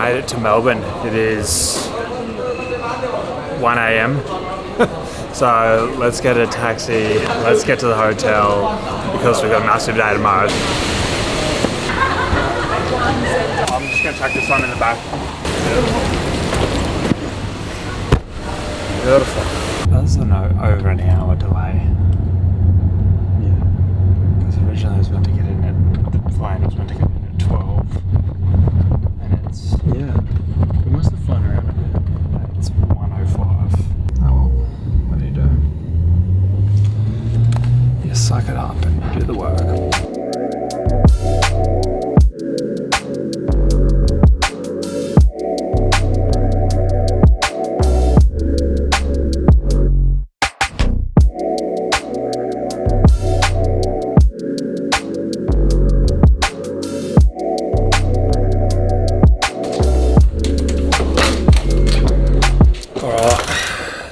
made it to Melbourne. It is 1 a.m. So let's get a taxi, let's get to the hotel because we've got a massive day tomorrow. I'm just going to chuck this one in the back. Beautiful. That's over an hour delay. Yeah. Because originally I was meant to get in at, the plane was meant to get in at 12. And it's... Yeah. We must have flown around a bit. It's 1:05. Oh well, what do you do? You suck it up and do the work.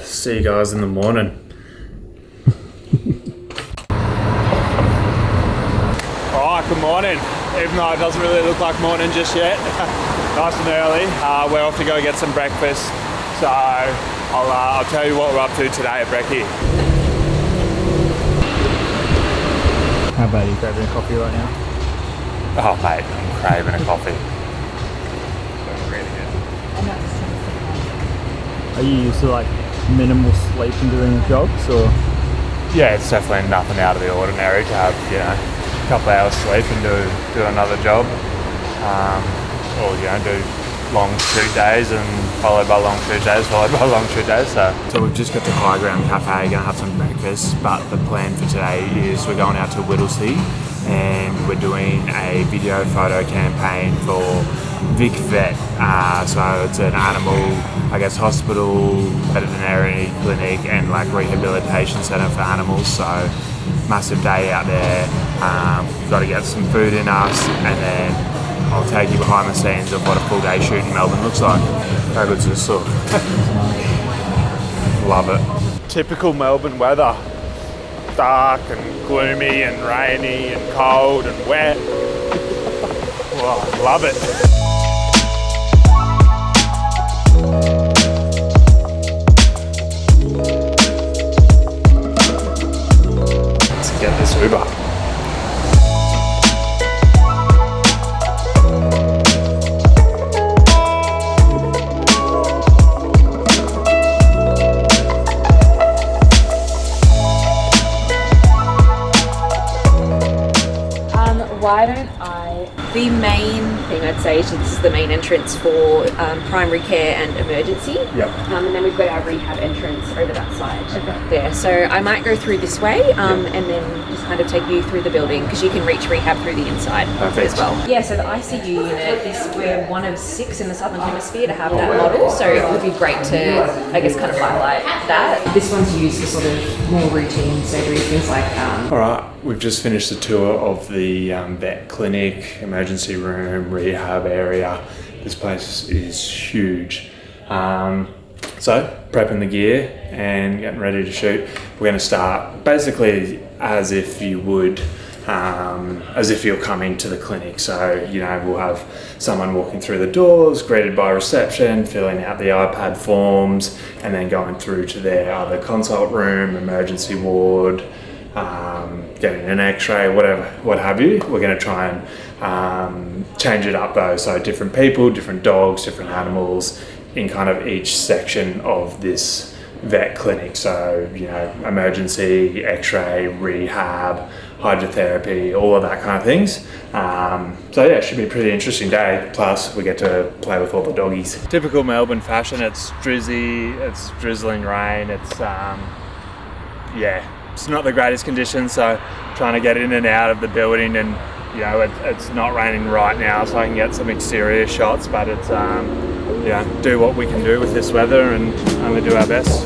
See you guys in the morning. Alright, good morning. Even though it doesn't really look like morning just yet. Nice and early. We're off to go get some breakfast. So I'll tell you what we're up to today at Brekkie. How about you grabbing a coffee right now? Oh mate, I'm craving a coffee. Are you used to like minimal sleep and doing jobs, or? Yeah, it's definitely nothing out of the ordinary to have, a couple hours sleep and do another job. Or, do long shoot days and followed by long shoot days, followed by long shoot days. So we've just got to High Ground Cafe, gonna have some breakfast, but the plan for today is we're going out to Whittlesea and we're doing a video photo campaign for Vic Vet. So it's an animal, hospital, veterinary clinic and rehabilitation centre for animals. So massive day out there. We've got to get some food in us and then I'll take you behind the scenes of what a full day shoot in Melbourne looks like. How good's this look? Love it. Typical Melbourne weather. Dark and gloomy and rainy and cold and wet. Well, I love it. Let's get this Uber. Why don't the main thing I'd say is this is the main entrance for primary care and emergency. Yep. And then we've got our rehab entrance over that side there. So I might go through this way and then just kind of take you through the building because you can reach rehab through the inside as well. Yeah, so the ICU unit, we're one of 6 in the Southern Hemisphere to have that model. So it would be great to, kind of highlight that. This one's used for sort of more routine surgery, things like... All right, we've just finished the tour of the vet clinic, emergency room, rehab area. This place is huge. So prepping the gear and getting ready to shoot. We're going to start basically as if you would, as if you're coming to the clinic. So, we'll have someone walking through the doors, greeted by reception, filling out the iPad forms, and then going through to their other consult room, emergency ward, getting an x-ray, what have you. We're going to try and change it up though, so different people, different dogs, different animals in kind of each section of this vet clinic. So, emergency, x-ray, rehab, hydrotherapy, all of that kind of things. So yeah, it should be a pretty interesting day. Plus we get to play with all the doggies. Typical Melbourne fashion, it's drizzy, it's drizzling rain, it's it's not the greatest conditions, so trying to get in and out of the building, and it's not raining right now, so I can get some exterior shots, but it's do what we can do with this weather and only do our best.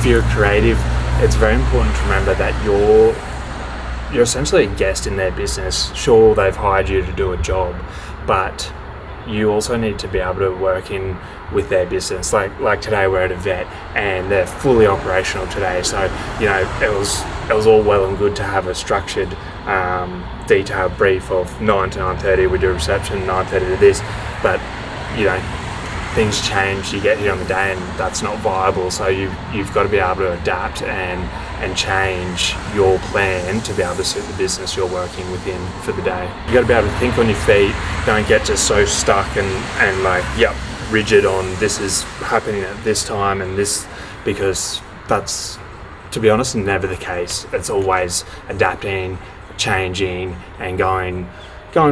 if you're creative, it's very important to remember that you're essentially a guest in their business. Sure, they've hired you to do a job, but you also need to be able to work in with their business. Like today we're at a vet and they're fully operational today, so you know it was all well and good to have a structured detailed brief of 9 to 9:30 we do reception, 9:30 to this, but you know things change, you get here on the day and that's not viable, so you've got to be able to adapt and change your plan to be able to suit the business you're working within for the day. You got to be able to think on your feet, don't get just so stuck and like, yep, rigid on this is happening at this time and this, because that's, to be honest, never the case. It's always adapting, changing and going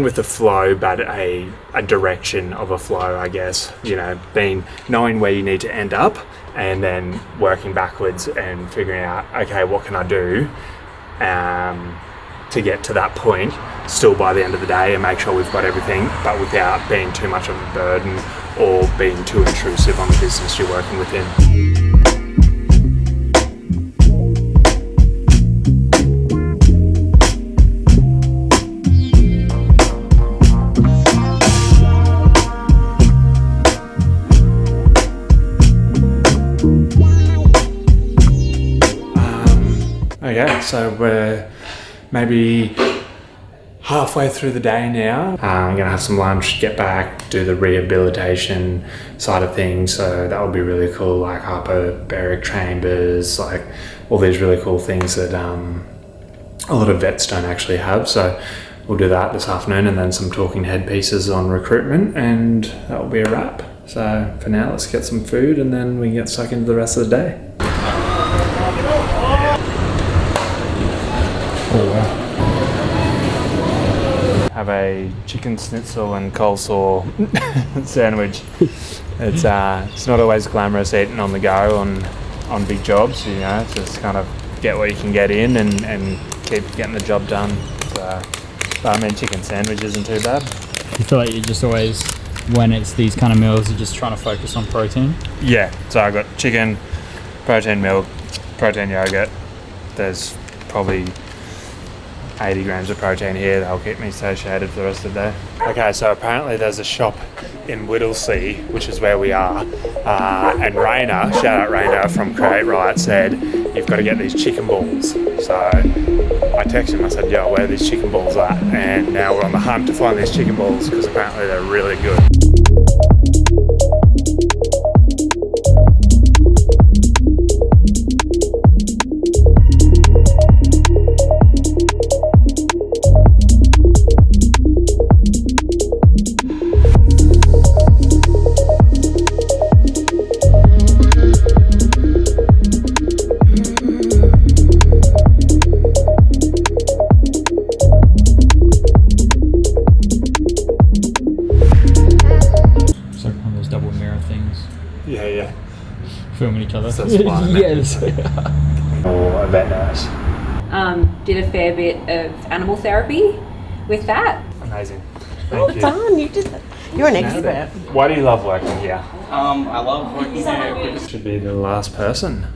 with the flow, but a direction of a flow, I guess. You know, knowing where you need to end up and then working backwards and figuring out, okay, what can I do to get to that point still by the end of the day and make sure we've got everything, but without being too much of a burden or being too intrusive on the business you're working within. Okay, so we're maybe halfway through the day now. I'm gonna have some lunch, get back, do the rehabilitation side of things. So that would be really cool, like hyperbaric chambers, like all these really cool things that a lot of vets don't actually have. So we'll do that this afternoon, and then some talking head pieces on recruitment, and that will be a wrap. So for now, let's get some food and then we can get stuck into the rest of the day. Oh wow. Have a chicken schnitzel and coleslaw sandwich. It's not always glamorous eating on the go on big jobs, you know, just kind of get what you can get in and keep getting the job done. So, but I mean, chicken sandwich isn't too bad. You feel like you're just always, when it's these kind of meals, you're just trying to focus on protein? Yeah, so I've got chicken, protein milk, protein yogurt. There's probably 80 grams of protein here that'll keep me satiated for the rest of the day. Okay, so apparently there's a shop in Whittlesea, which is where we are, and Rainer, shout out Rainer from Create Right, said you've got to get these chicken balls. So I texted him, I said, yo, where are these chicken balls at? And now we're on the hunt to find these chicken balls because apparently they're really good. Yeah. Filming each other. So smart, yes. Or a vet nurse. Did a fair bit of animal therapy with that. Amazing. Well Thank you. done, you're an expert. Why do you love working here? I love working here. Should be the last person.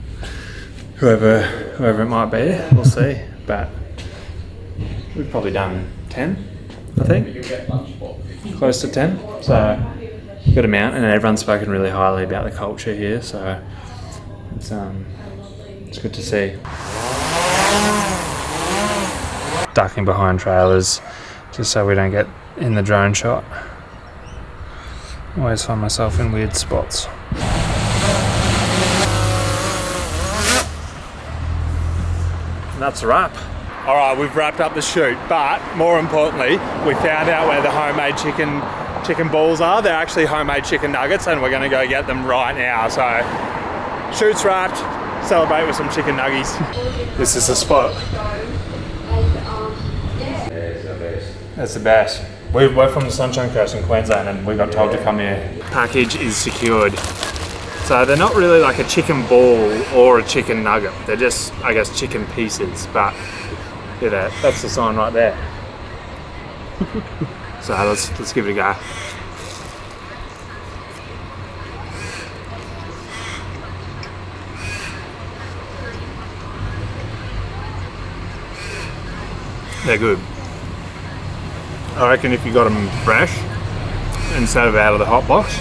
Whoever it might be, we'll see. But we've probably done 10, I think. Close to 10. So good amount, and everyone's spoken really highly about the culture here, so it's good to see. Ducking behind trailers just so we don't get in the drone shot. Always find myself in weird spots. And that's a wrap. All right, we've wrapped up the shoot, but more importantly, we found out where the homemade chicken balls are. They're actually homemade chicken nuggets, and we're gonna go get them right now. So, shoot's wrapped, celebrate with some chicken nuggies. This is the spot. It's the best. We're from the Sunshine Coast in Queensland, and we got told to come here. Package is secured. So they're not really like a chicken ball or a chicken nugget. They're just, I guess, chicken pieces, but you know, that's the sign right there. So let's give it a go. They're good. I reckon if you got them fresh instead of out of the hot box,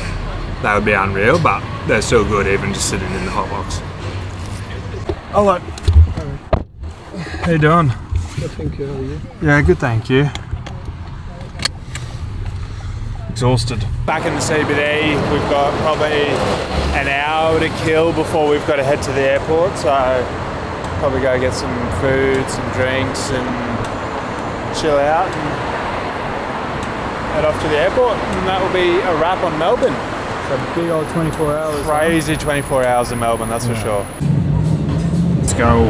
that would be unreal, but they're still good even just sitting in the hot box. Hello. How you doing? Good, thank you. How are you? Yeah, good, thank you. Exhausted. Back in the CBD, we've got probably an hour to kill before we've got to head to the airport, so probably go get some food, some drinks, and chill out and head off to the airport, and that will be a wrap on Melbourne. So big old 24 hours. Crazy 24 hours in Melbourne, that's for sure. Let's go.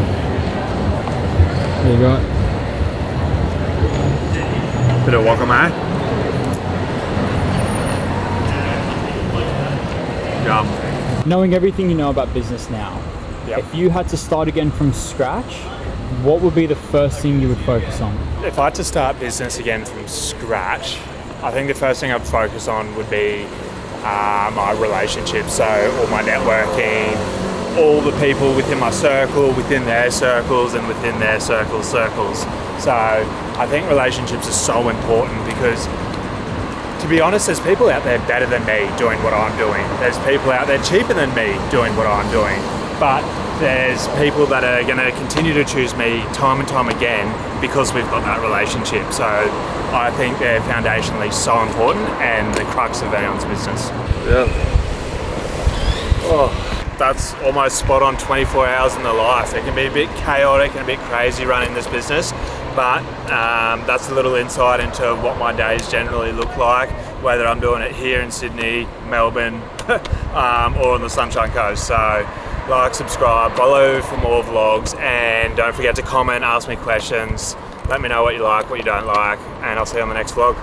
There you go. Bit of wakame. Yum. Knowing everything you know about business now, Yep. if you had to start again from scratch, what would be the first thing you would focus on? If I had to start business again from scratch, I think the first thing I'd focus on would be my relationships, so all my networking, all the people within my circle, within their circles, and within their circles. So I think relationships are so important because, to be honest, there's people out there better than me doing what I'm doing. There's people out there cheaper than me doing what I'm doing. But there's people that are going to continue to choose me time and time again because we've got that relationship. So I think they're foundationally so important and the crux of anyone's business. Yeah. Oh, that's almost spot on 24 hours in the life. It can be a bit chaotic and a bit crazy running this business, but that's a little insight into what my days generally look like, whether I'm doing it here in Sydney, Melbourne, or on the Sunshine Coast. So like, subscribe, follow for more vlogs, and don't forget to comment, ask me questions, let me know what you like, what you don't like, and I'll see you on the next vlog.